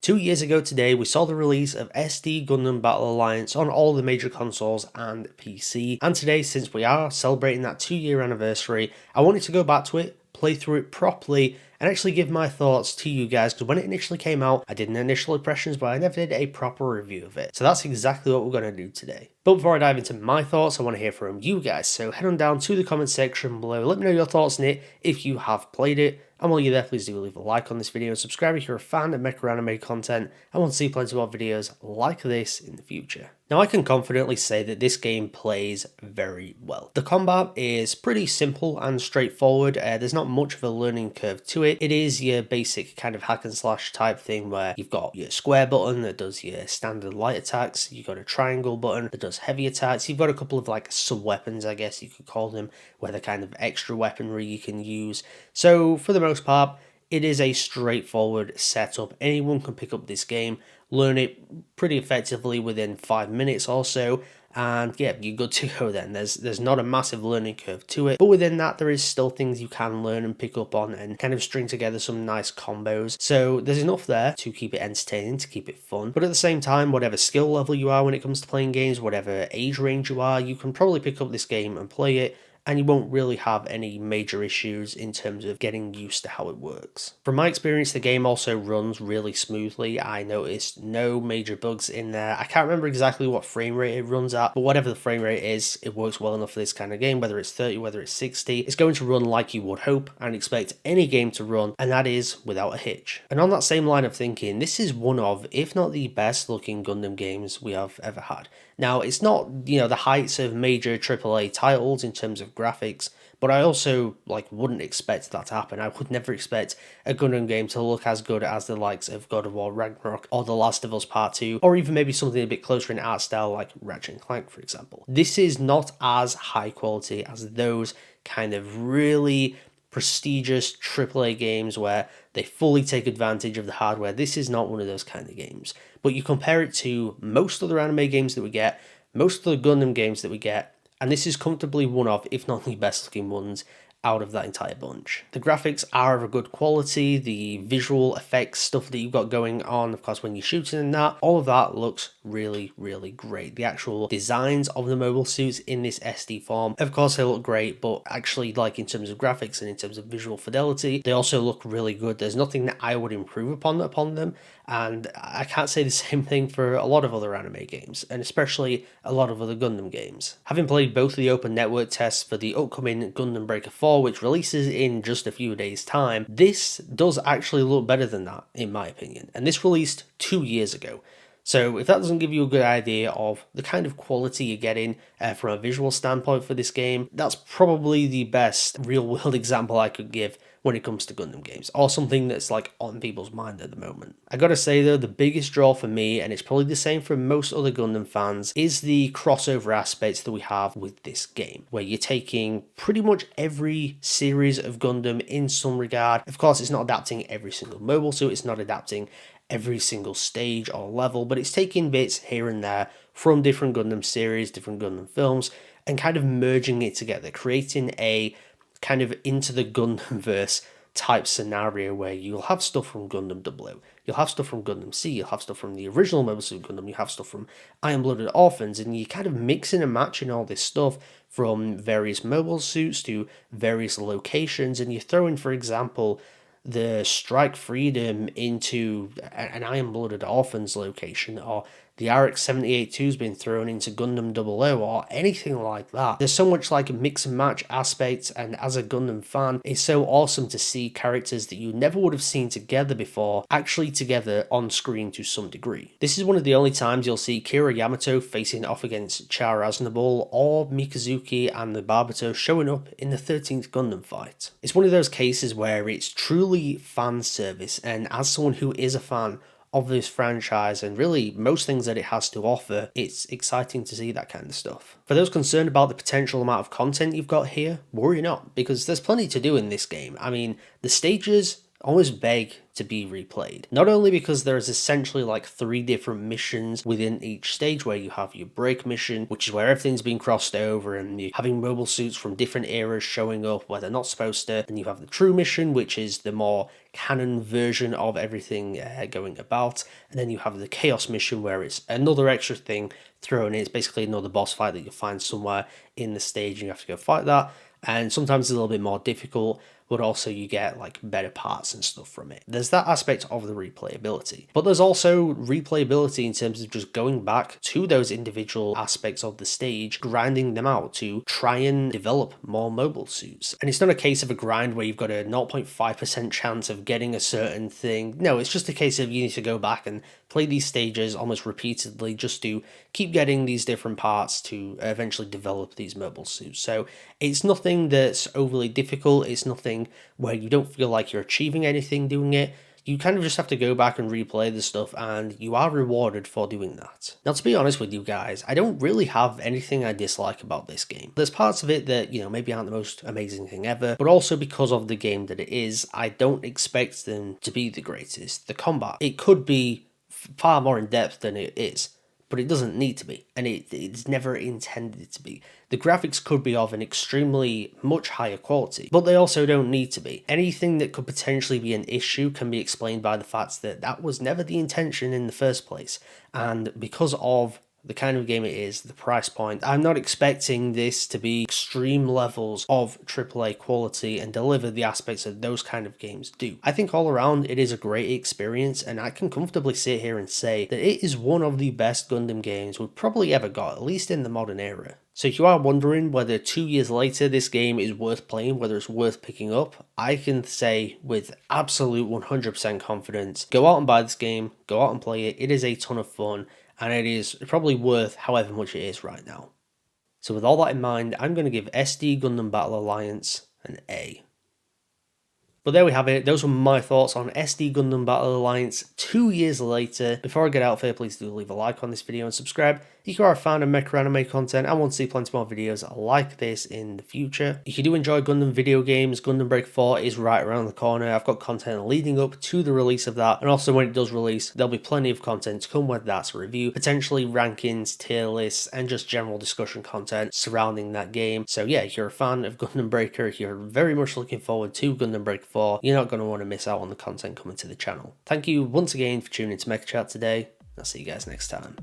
2 years ago today, we saw the release of SD Gundam Battle Alliance on all the major consoles and PC, and today, since we are celebrating that 2-year anniversary, I wanted to go back to it, play through it properly, and actually give my thoughts to you guys, because when it initially came out, I did an initial impressions, but I never did a proper review of it. So that's exactly what we're going to do today. But before I dive into my thoughts, I want to hear from you guys, so head on down to the comment section below, let me know your thoughts on it if you have played it. And while you're there, please do leave a like on this video and subscribe if you're a fan of Mecha anime content and want to see plenty more videos like this in the future. Now, I can confidently say that this game plays very well. The combat is pretty simple and straightforward. There's not much of a learning curve to it. It is your basic kind of hack and slash type thing where you've got your square button that does your standard light attacks, you've got a triangle button that does heavy attacks, you've got a couple of like sub-weapons, I guess you could call them, where they're kind of extra weaponry you can use. So for the most part, it is a straightforward setup. Anyone can pick up this game, learn it pretty effectively within 5 minutes or so, and yeah, you're good to go then. There's not a massive learning curve to it, but within that there is still things you can learn and pick up on and kind of string together some nice combos. So there's enough there to keep it entertaining, to keep it fun, but at the same time, whatever skill level you are when it comes to playing games, whatever age range you are, you can probably pick up this game and play it, and you won't really have any major issues in terms of getting used to how it works. From my experience, the game also runs really smoothly. I noticed no major bugs in there. I can't remember exactly what frame rate it runs at, but whatever the frame rate is, it works well enough for this kind of game, whether it's 30, whether it's 60. It's going to run like you would hope and expect any game to run, and that is without a hitch. And on that same line of thinking, this is one of, if not the best looking Gundam games we have ever had. Now, it's not, the heights of major AAA titles in terms of graphics, but I also wouldn't expect that to happen. I would never expect a Gundam game to look as good as the likes of God of War Ragnarok or The Last of Us Part 2, or even maybe something a bit closer in art style like Ratchet & Clank, for example. This is not as high quality as those kind of really prestigious AAA games where they fully take advantage of the hardware. This is not one of those kind of games. But you compare it to most other anime games that we get, most of the Gundam games that we get, and this is comfortably one of, if not the best looking ones, out of that entire bunch. The graphics are of a good quality, the visual effects stuff that you've got going on, of course when you're shooting and that, all of that looks really, really great. The actual designs of the mobile suits in this SD form, of course they look great, but actually in terms of graphics and in terms of visual fidelity, they also look really good. There's nothing that I would improve upon them, and I can't say the same thing for a lot of other anime games, and especially a lot of other Gundam games. Having played both of the open network tests for the upcoming Gundam Breaker 4, which releases in just a few days' time, this does actually look better than that, in my opinion. And this released 2 years ago. So if that doesn't give you a good idea of the kind of quality you're getting from a visual standpoint for this game, that's probably the best real-world example I could give when it comes to Gundam games, or something that's on people's mind at the moment. I gotta say though, the biggest draw for me, and it's probably the same for most other Gundam fans, is the crossover aspects that we have with this game, where you're taking pretty much every series of Gundam in some regard. Of course, it's not adapting every single mobile suit, it's not adapting every single stage or level, but it's taking bits here and there from different Gundam series, different Gundam films, and kind of merging it together, creating a kind of into the Gundamverse type scenario where you'll have stuff from Gundam 00, you'll have stuff from Gundam C, you'll have stuff from the original Mobile Suit Gundam, you have stuff from Iron-Blooded Orphans, and you're kind of mixing and matching all this stuff from various mobile suits to various locations, and you're throwing, for example, the Strike Freedom into an Iron-Blooded Orphans location, or the RX-78-2's been thrown into Gundam 00, or anything like that. There's so much mix and match aspects, and as a Gundam fan, it's so awesome to see characters that you never would have seen together before actually together on screen to some degree. This is one of the only times you'll see Kira Yamato facing off against Char Aznavour, or Mikazuki and the Barbato showing up in the 13th Gundam fight. It's one of those cases where it's truly fan service, and as someone who is a fan of this franchise and really most things that it has to offer, it's exciting to see that kind of stuff. For those concerned about the potential amount of content you've got here, worry not, because there's plenty to do in this game. I mean, the stages almost beg to be replayed. Not only because there's essentially like 3 different missions within each stage, where you have your break mission, which is where everything's been crossed over and you're having mobile suits from different eras showing up where they're not supposed to, and you have the true mission, which is the more canon version of everything going about, and then you have the chaos mission where it's another extra thing thrown in. It's basically another boss fight that you'll find somewhere in the stage and you have to go fight that, and sometimes it's a little bit more difficult, but also you get like better parts and stuff from it. There's that aspect of the replayability, but there's also replayability in terms of just going back to those individual aspects of the stage, grinding them out to try and develop more mobile suits. And it's not a case of a grind where you've got a 0.5% chance of getting a certain thing. No, it's just a case of you need to go back and play these stages almost repeatedly just to keep getting these different parts to eventually develop these mobile suits. So it's nothing that's overly difficult. It's nothing where you don't feel like you're achieving anything doing it. You kind of just have to go back and replay the stuff, and you are rewarded for doing that. Now, to be honest with you guys, I don't really have anything I dislike about this game. There's parts of it that, maybe aren't the most amazing thing ever, but also because of the game that it is, I don't expect them to be the greatest. The combat, it could be far more in depth than it is, but it doesn't need to be, and it's never intended to be. The graphics could be of an extremely much higher quality, but they also don't need to be. Anything that could potentially be an issue can be explained by the fact that that was never the intention in the first place, and because of the kind of game it is, the price point, I'm not expecting this to be extreme levels of AAA quality and deliver the aspects that those kind of games do. I think all around it is a great experience, and I can comfortably sit here and say that it is one of the best Gundam games we've probably ever got, at least in the modern era. So if you are wondering whether 2 years later this game is worth playing, whether it's worth picking up, I can say with absolute 100% confidence, go out and buy this game, go out and play it. It is a ton of fun, and it is probably worth however much it is right now. So with all that in mind, I'm going to give SD Gundam Battle Alliance an A. But there we have it. Those were my thoughts on SD Gundam Battle Alliance 2 years later. Before I get out of here, please do leave a like on this video and subscribe if you are a fan of mecha anime content and want to see plenty more videos like this in the future. If you do enjoy Gundam video games, Gundam Break 4 is right around the corner. I've got content leading up to the release of that, and also when it does release, there'll be plenty of content to come with that to review, potentially rankings, tier lists, and just general discussion content surrounding that game. So yeah, if you're a fan of Gundam Breaker, if you're very much looking forward to Gundam Break 4, you're not going to want to miss out on the content coming to the channel. Thank you once again for tuning into Mecha Chat today. I'll see you guys next time.